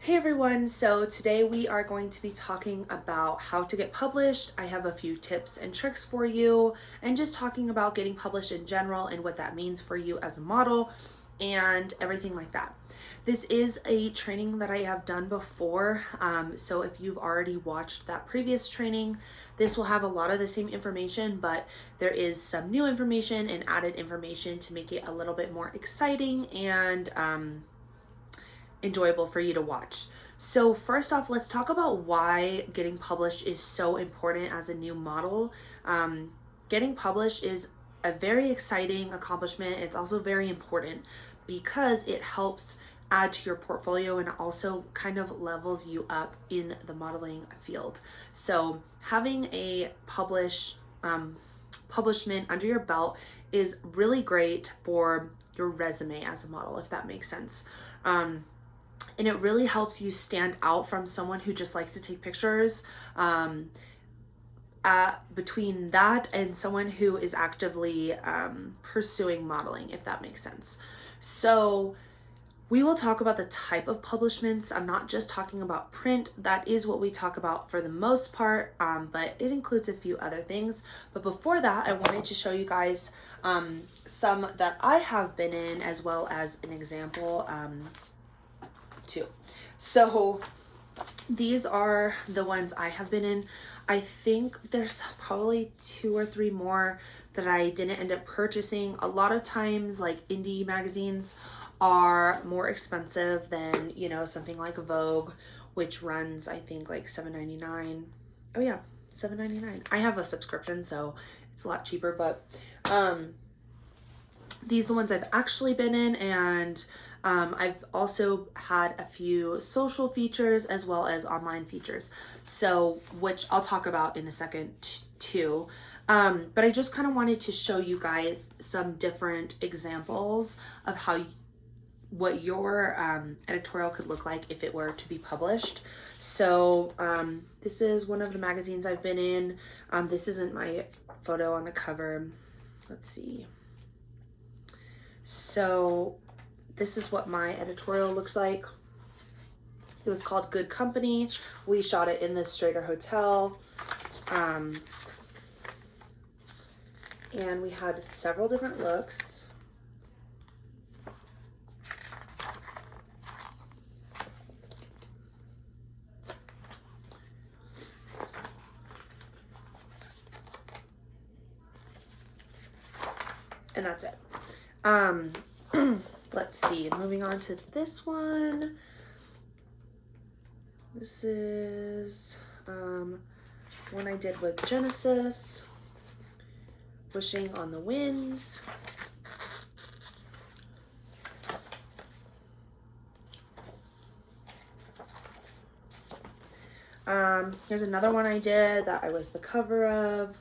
Hey everyone, so today we are going to be talking about how to get published. I have a few tips and tricks for you, and just talking about getting published in general and what that means for you as a model and everything like that. This is a training that I have done before, so if you've already watched that previous training, this will have a lot of the same information, but there is some new information and added information to make it a little bit more exciting and enjoyable for you to watch. So first off, let's talk about why getting published is so important as a new model. Getting published is a very exciting accomplishment. It's also very important because it helps add to your portfolio and also kind of levels you up in the modeling field. So having a publishment under your belt is really great for your resume as a model, if that makes sense. And it really helps you stand out from someone who just likes to take pictures, between that and someone who is actively pursuing modeling, if that makes sense. So we will talk about the type of publishments. I'm not just talking about print. That is what we talk about for the most part, but it includes a few other things. But before that, I wanted to show you guys some that I have been in, as well as an example too. So these are the ones I have been in. I think there's probably 2 or 3 more that I didn't end up purchasing. A lot of times, like, indie magazines are more expensive than, you know, something like Vogue, which runs, I think, like $7.99. Oh yeah, $7.99. I have a subscription, so it's a lot cheaper, but these are the ones I've actually been in, and I've also had a few social features as well as online features, so which I'll talk about in a second too. But I just kind of wanted to show you guys some different examples of what your editorial could look like if it were to be published. So this is one of the magazines I've been in. This isn't my photo on the cover. Let's see. So this is what my editorial looked like. It was called Good Company. We shot it in the Strater Hotel. And we had several different looks. And that's it. Let's see, moving on to this one. This is one I did with Genesis, Wishing on the Winds. Here's another one I did that I was the cover of,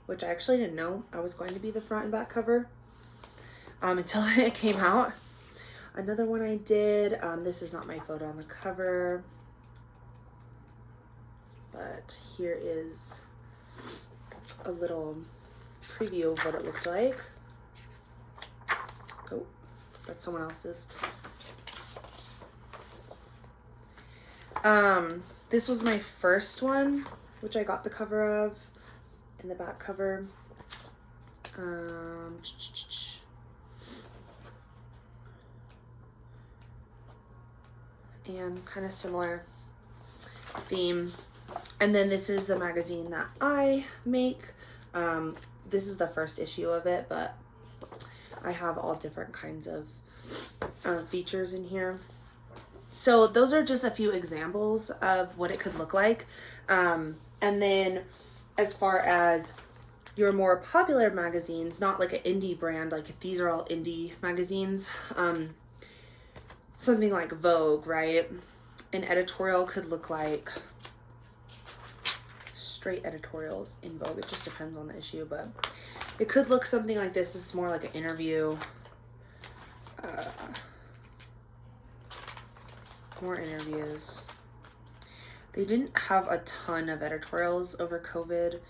which I actually didn't know I was going to be the front and back cover until it came out. Another one I did, this is not my photo on the cover, but here is a little preview of what it looked like. Oh, that's someone else's. This was my first one, which I got the cover of, and the back cover. And kind of similar theme. And then this is the magazine that I make. This is the first issue of it, but I have all different kinds of features in here. So those are just a few examples of what it could look like. And then as far as your more popular magazines, not like an indie brand, like these are all indie magazines, something like Vogue, right? An editorial could look like straight editorials in Vogue. It just depends on the issue, but it could look something like this. This is more like an interview. More interviews. They didn't have a ton of editorials over COVID.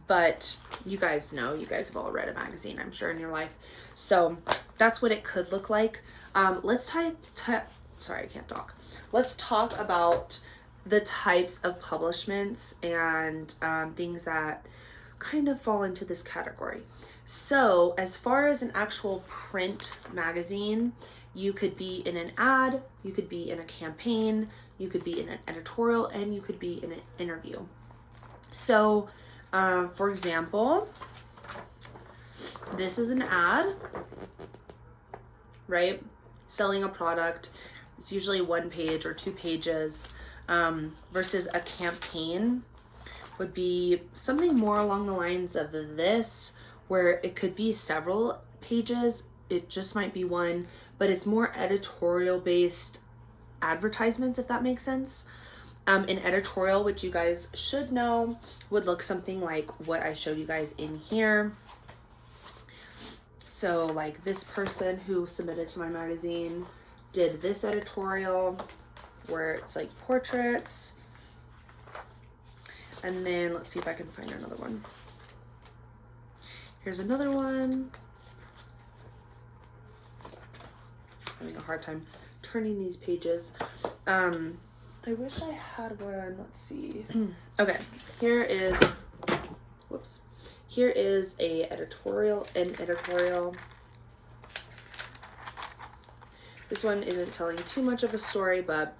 But you guys know, you guys have all read a magazine, I'm sure, in your life. So that's what it could look like. Sorry, I can't talk. Let's talk about the types of publishments and things that kind of fall into this category. So as far as an actual print magazine, you could be in an ad, you could be in a campaign, you could be in an editorial, and you could be in an interview. So for example, this is an ad, right? Selling a product. It's usually 1 page or 2 pages, versus a campaign would be something more along the lines of this, where it could be several pages. It just might be 1, but it's more editorial based advertisements, if that makes sense. An editorial, which you guys should know, would look something like what I showed you guys in here. So like this person who submitted to my magazine did this editorial where it's like portraits. And then let's see if I can find another one. Here's another one. Having a hard time turning these pages. I wish I had one. Let's see. Okay, here is, whoops. Here is an editorial. This one isn't telling too much of a story, but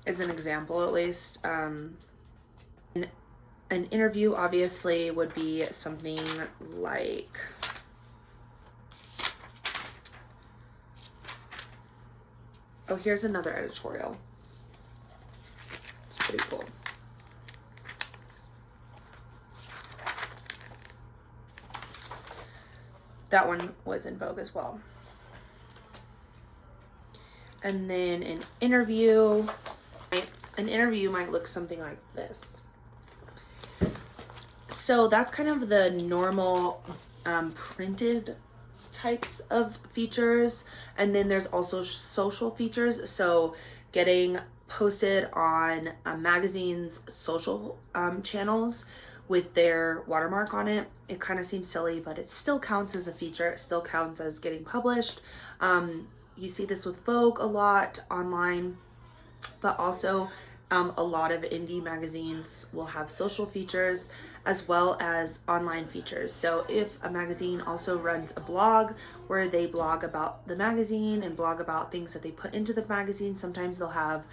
as an example at least. An interview obviously would be something like, oh, here's another editorial. It's pretty cool. That one was in Vogue as well. And then an interview might look something like this. So that's kind of the normal printed types of features. And then there's also social features. So getting posted on a magazine's social channels with their watermark on it. It kind of seems silly, but it still counts as a feature. It still counts as getting published. You see this with Vogue a lot online, but also a lot of indie magazines will have social features as well as online features. So if a magazine also runs a blog where they blog about the magazine and blog about things that they put into the magazine, sometimes they'll have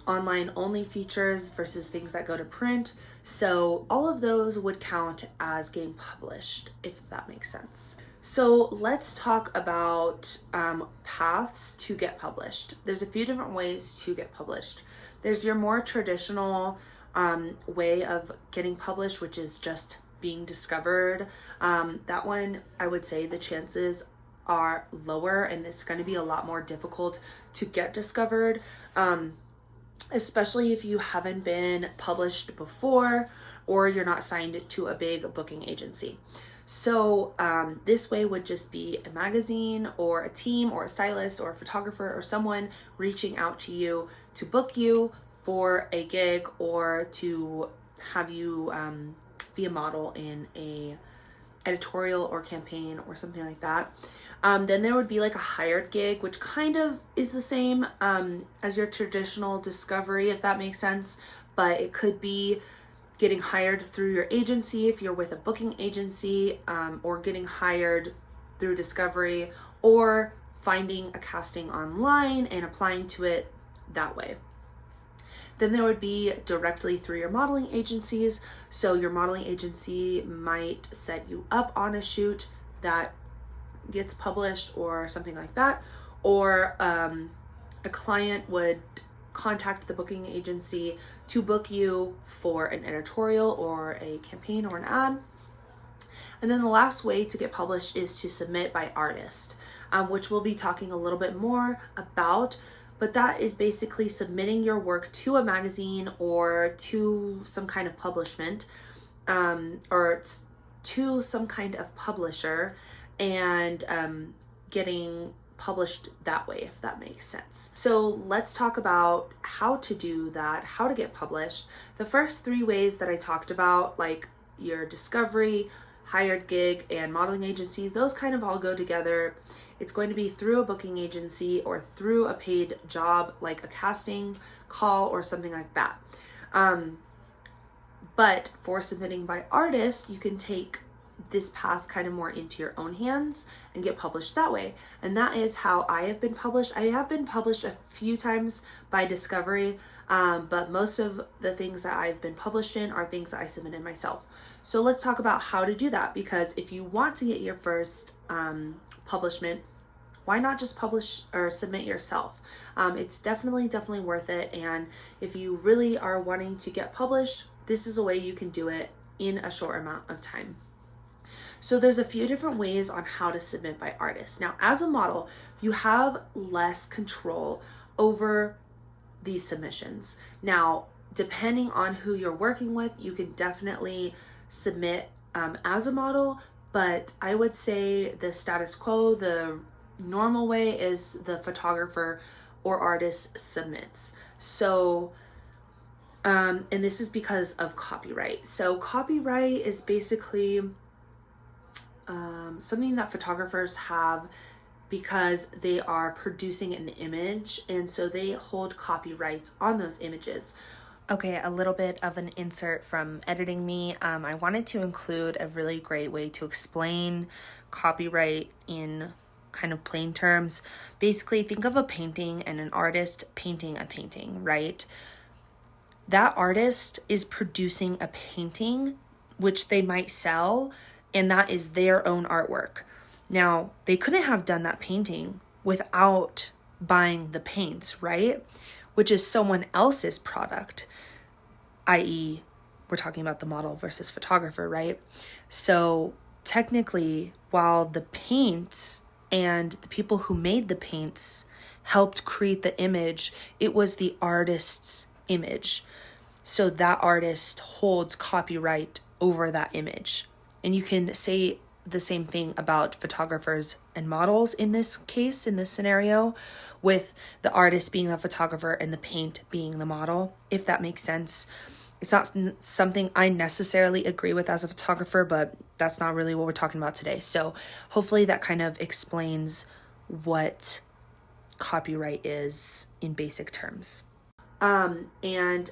online only features versus things that go to print. So all of those would count as getting published, if that makes sense. So let's talk about paths to get published. There's a few different ways to get published. There's your more traditional way of getting published, which is just being discovered. That one, I would say the chances are lower and it's going to be a lot more difficult to get discovered, especially if you haven't been published before or you're not signed to a big booking agency. So this way would just be a magazine or a team or a stylist or a photographer or someone reaching out to you to book you for a gig or to have you be a model in a editorial or campaign or something like that. Then there would be like a hired gig, which kind of is the same as your traditional discovery, if that makes sense, but it could be getting hired through your agency if you're with a booking agency, or getting hired through discovery, or finding a casting online and applying to it that way. Then there would be directly through your modeling agencies. So your modeling agency might set you up on a shoot that gets published or something like that, or a client would contact the booking agency to book you for an editorial or a campaign or an ad. And then the last way to get published is to submit by artist, which we'll be talking a little bit more about, but that is basically submitting your work to a magazine or to some kind of publishment, or to some kind of publisher, and getting published that way, if that makes sense. So let's talk about how to do that, how to get published. The first 3 ways that I talked about, like your discovery, hired gig, and modeling agencies, those kind of all go together it's going to be through a booking agency or through a paid job, like a casting call or something like that. But for submitting by artist, you can take this path kind of more into your own hands and get published that way. And that is how I have been published. I have been published a few times by Discovery, but most of the things that I've been published in are things that I submitted myself. So let's talk about how to do that, because if you want to get your first publishment, why not just publish or submit yourself? It's definitely worth it. And if you really are wanting to get published, this is a way you can do it in a short amount of time. So there's a few different ways on how to submit by artist. Now, as a model, you have less control over these submissions. Now, depending on who you're working with, you can definitely submit as a model, but I would say the status quo, the normal way, is the photographer or artist submits. So, and this is because of copyright. So copyright is basically something that photographers have because they are producing an image, and so they hold copyrights on those images. Okay, a little bit of an insert from editing me. I wanted to include a really great way to explain copyright in kind of plain terms. Basically, think of a painting and an artist painting a painting, right? That artist is producing a painting which they might sell, and that is their own artwork. Now, they couldn't have done that painting without buying the paints, right? Which is someone else's product, i.e., we're talking about the model versus photographer, right? So technically, while the paints and the people who made the paints helped create the image, it was the artist's image. So that artist holds copyright over that image. And you can say the same thing about photographers and models in this case, in this scenario, with the artist being the photographer and the paint being the model, if that makes sense. It's not something I necessarily agree with as a photographer, but that's not really what we're talking about today. So hopefully that kind of explains what copyright is in basic terms. And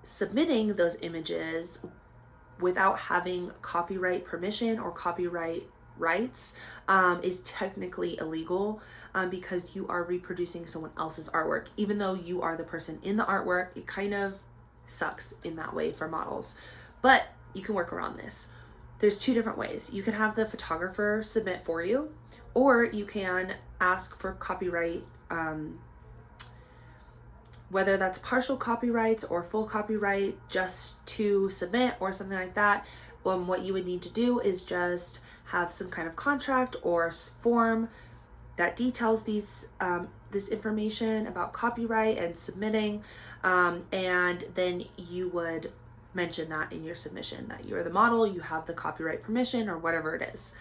submitting those images without having copyright permission or copyright rights is technically illegal, because you are reproducing someone else's artwork. Even though you are the person in the artwork, it kind of sucks in that way for models. But you can work around this. There's two different ways. You can have the photographer submit for you, or you can ask for copyright, whether that's partial copyrights or full copyright, just to submit or something like that. What you would need to do is just have some kind of contract or form that details these this information about copyright and submitting, and then you would mention that in your submission, that you're the model, you have the copyright permission or whatever it is.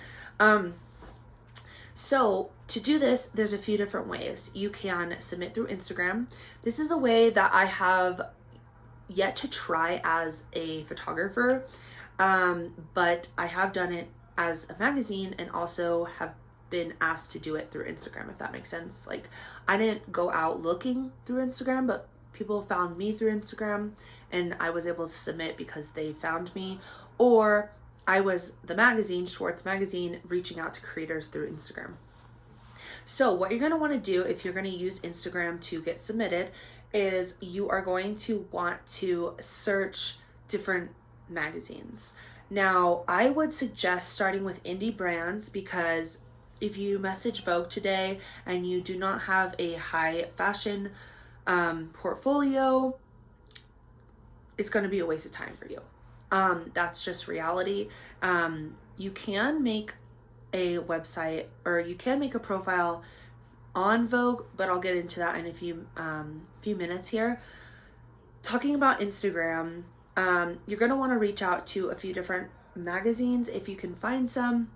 So to do this, there's a few different ways. You can submit through Instagram. This is a way that I have yet to try as a photographer, but I have done it as a magazine and also have been asked to do it through Instagram, if that makes sense. Like, I didn't go out looking through Instagram, but people found me through Instagram and I was able to submit because they found me, or I was the magazine, Schwartz Magazine, reaching out to creators through Instagram. So what you're going to want to do if you're going to use Instagram to get submitted is you are going to want to search different magazines. Now, I would suggest starting with indie brands, because if you message Vogue today and you do not have a high fashion portfolio, it's going to be a waste of time for you. That's just reality. You can make a website, or you can make a profile on Vogue, but I'll get into that in a few minutes here. Talking about Instagram, you're going to want to reach out to a few different magazines if you can find some,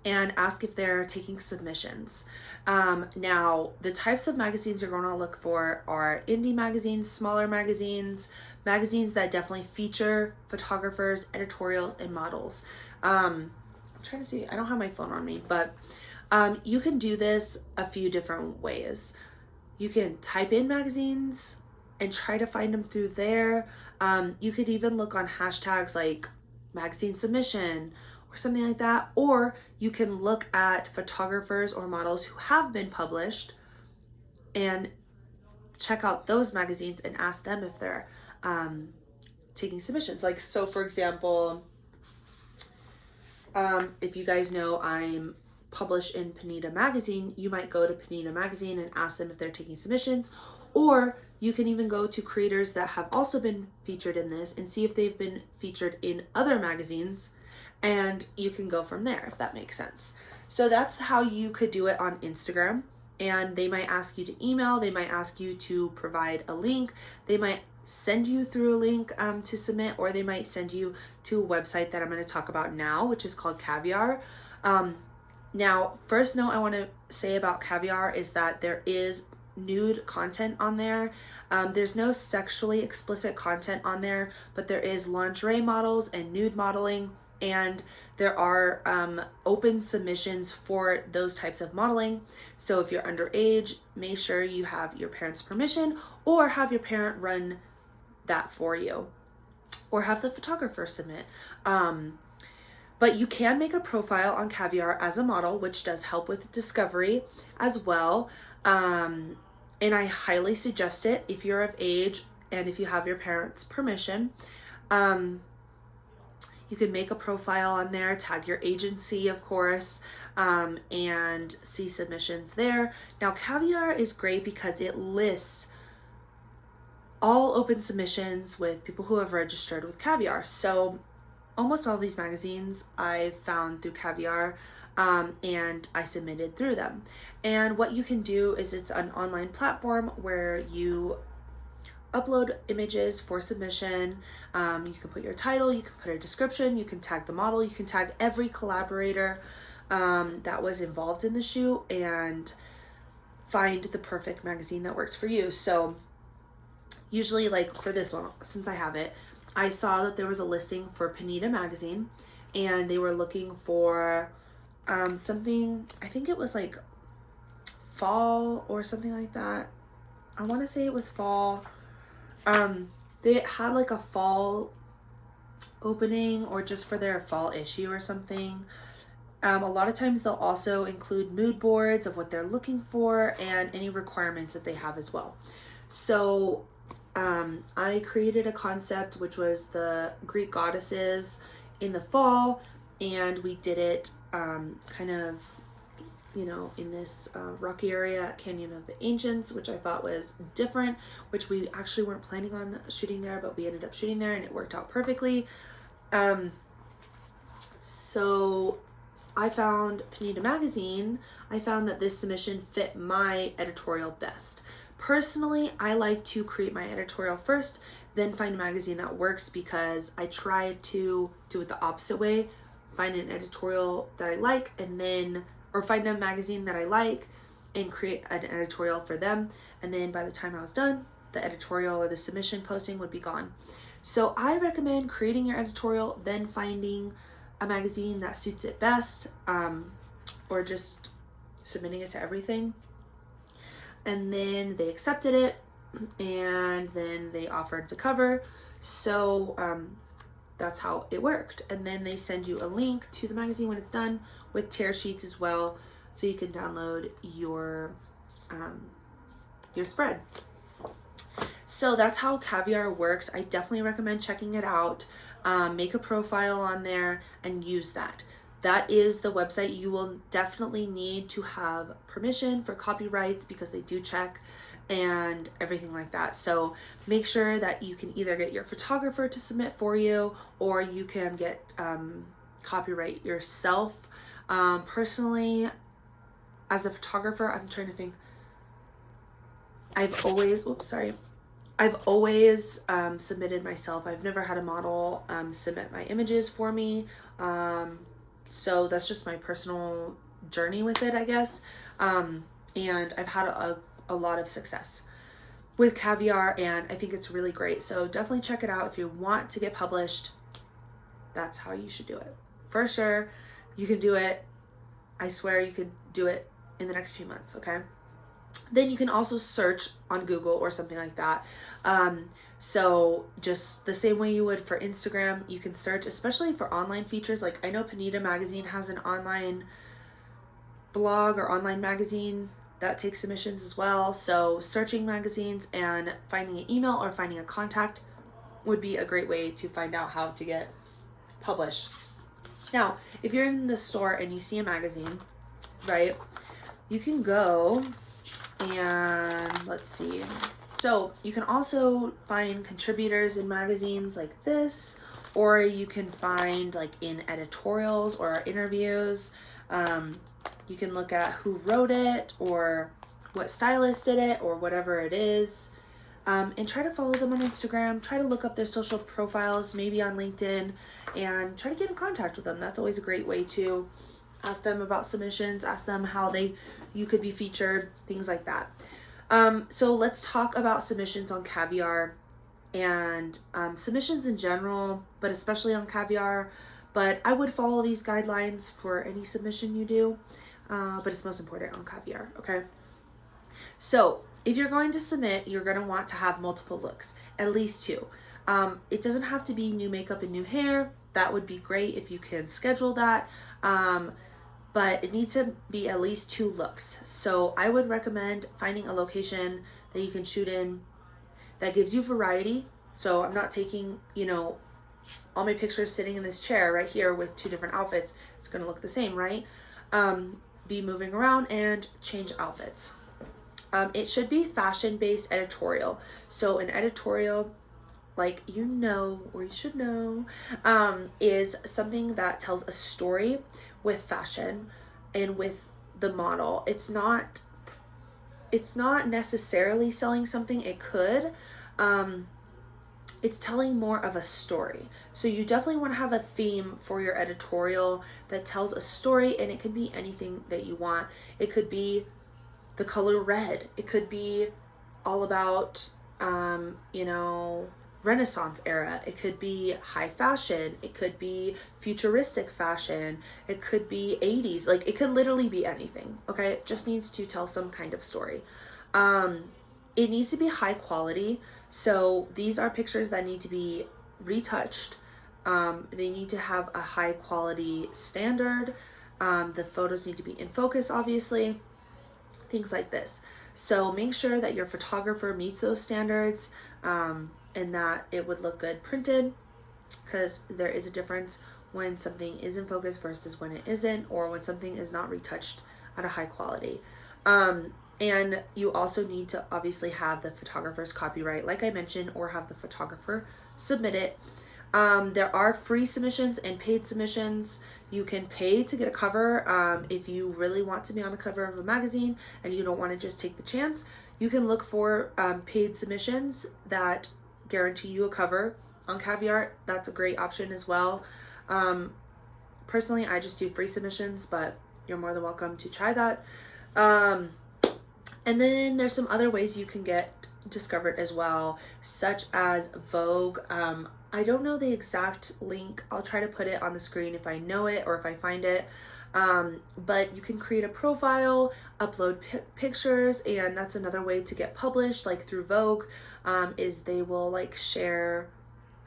and ask if they're taking submissions. Now, the types of magazines you're going to look for are indie magazines, smaller magazines, magazines that definitely feature photographers, editorials, and models. I'm trying to see, I don't have my phone on me, but You can do this a few different ways. You can type in magazines and try to find them through there. You could even look on hashtags like magazine submission or something like that. Or you can look at photographers or models who have been published and check out those magazines and ask them if they're taking submissions. Like, so for example, if you guys know I'm published in Panita Magazine, you might go to Panita Magazine and ask them if they're taking submissions, or you can even go to creators that have also been featured in this and see if they've been featured in other magazines, and you can go from there, if that makes sense. So that's how you could do it on Instagram. And they might ask you to email, they might ask you to provide a link, they might send you through a link to submit, or they might send you to a website that I'm going to talk about now, which is called Caviar. Now, first note I want to say about Caviar is that there is nude content on there. There's no sexually explicit content on there, but there is lingerie models and nude modeling, and there are open submissions for those types of modeling. So if you're underage, make sure you have your parents' permission, or have your parent run that for you, or have the photographer submit. But you can make a profile on Caviar as a model, which does help with discovery as well. And I highly suggest it if you're of age and if you have your parents' permission. You can make a profile on there, tag your agency, of course, and see submissions there. Now, Caviar is great because it lists all open submissions with people who have registered with Caviar. So almost all these magazines I found through Caviar, and I submitted through them. And what you can do is it's an online platform where you upload images for submission. You can put your title, you can put a description, you can tag the model, you can tag every collaborator that was involved in the shoot, and find the perfect magazine that works for you. So usually, like for this one, since I have it, I saw that there was a listing for Panita Magazine, and they were looking for something, I think it was like fall or something like that. I want to say it was fall. They had like a fall opening, or just for their fall issue or something. A lot of times they'll also include mood boards of what they're looking for and any requirements that they have as well. So I created a concept which was the Greek goddesses in the fall, and we did it kind of, you know, in this rocky area at Canyon of the Ancients, which I thought was different, which we actually weren't planning on shooting there, but we ended up shooting there and it worked out perfectly. So I found Panita Magazine. I found that this submission fit my editorial best. Personally, I like to create my editorial first, then find a magazine that works, because I try to do it the opposite way. Find an editorial that I like, and then, or find a magazine that I like and create an editorial for them. And then by the time I was done, the editorial or the submission posting would be gone. So I recommend creating your editorial, then finding a magazine that suits it best, or just submitting it to everything. And then they accepted it, and then they offered the cover. So that's how it worked. And then they send you a link to the magazine when it's done, with tear sheets as well, so you can download your spread. So that's how Caviar works. I definitely recommend checking it out. Make a profile on there and use that. That is the website. You will definitely need to have permission for copyrights, because they do check and everything like that. So make sure that you can either get your photographer to submit for you, or you can get copyright yourself. Personally, as a photographer, I'm trying to think. I've always submitted myself. I've never had a model submit my images for me. So that's just my personal journey with it, I guess. And I've had a lot of success with Caviar, and I think it's really great. So definitely check it out if you want to get published. That's how you should do it. For sure, you can do it. I swear you could do it in the next few months, okay? Then you can also search on Google or something like that. So just the same way you would for Instagram, you can search, especially for online features. Like I know Panita Magazine has an online blog or online magazine that takes submissions as well. So searching magazines and finding an email or finding a contact would be a great way to find out how to get published. Now, if you're in the store and you see a magazine, right, you can go and let's see. So you can also find contributors in magazines like this, or you can find like in editorials or interviews. You can look at who wrote it or what stylist did it or whatever it is. And try to follow them on Instagram, try to look up their social profiles, maybe on LinkedIn, and try to get in contact with them. That's always a great way to ask them about submissions, ask them how you could be featured, things like that. So let's talk about submissions on Caviar and submissions in general, but especially on Caviar. But I would follow these guidelines for any submission you do, but it's most important on Caviar, okay? So if you're going to submit, you're going to want to have multiple looks, at least 2. It doesn't have to be new makeup and new hair. That would be great if you can schedule that. But it needs to be at least 2 looks. So I would recommend finding a location that you can shoot in that gives you variety. So I'm not taking, all my pictures sitting in this chair right here with 2 different outfits. It's going to look the same, right? Be moving around and change outfits. It should be fashion-based editorial. So an editorial, like or you should know, is something that tells a story with fashion and with the model. It's not necessarily selling something. It could. It's telling more of a story. So you definitely want to have a theme for your editorial that tells a story, and it can be anything that you want. It could be the color red. It could be all about, Renaissance era. It could be high fashion. It could be futuristic fashion. It could be 80s. Like, it could literally be anything, okay? It just needs to tell some kind of story. It needs to be high quality. So these are pictures that need to be retouched. They need to have a high quality standard. The photos need to be in focus, obviously. Things like this. So make sure that your photographer meets those standards, and that it would look good printed, because there is a difference when something is in focus versus when it isn't, or when something is not retouched at a high quality. And you also need to obviously have the photographer's copyright, like I mentioned, or have the photographer submit it. There are free submissions and paid submissions. You can pay to get a cover. If you really want to be on the cover of a magazine and you don't want to just take the chance, you can look for paid submissions that guarantee you a cover on Caviar. That's a great option as well. Personally, I just do free submissions, but you're more than welcome to try that. And then there's some other ways you can get discovered as well, such as Vogue. I don't know the exact link. I'll try to put it on the screen if I know it or if I find it. But you can create a profile, upload pictures, and that's another way to get published, like through Vogue, is they will share,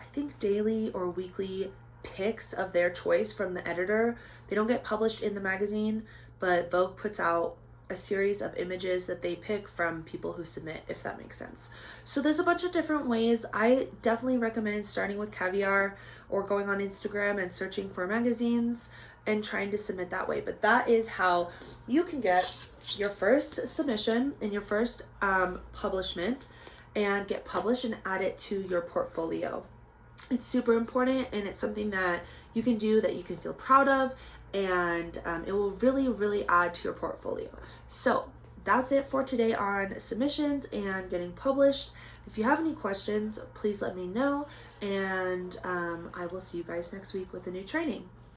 I think, daily or weekly pics of their choice from the editor. They don't get published in the magazine, but Vogue puts out a series of images that they pick from people who submit, if that makes sense. So there's a bunch of different ways. I definitely recommend starting with Caviar or going on Instagram and searching for magazines and trying to submit that way. But that is how you can get your first submission and your first publishment and get published and add it to your portfolio. It's super important, and it's something that you can do that you can feel proud of, and it will really, really add to your portfolio. So that's it for today on submissions and getting published. If you have any questions, please let me know, and I will see you guys next week with a new training.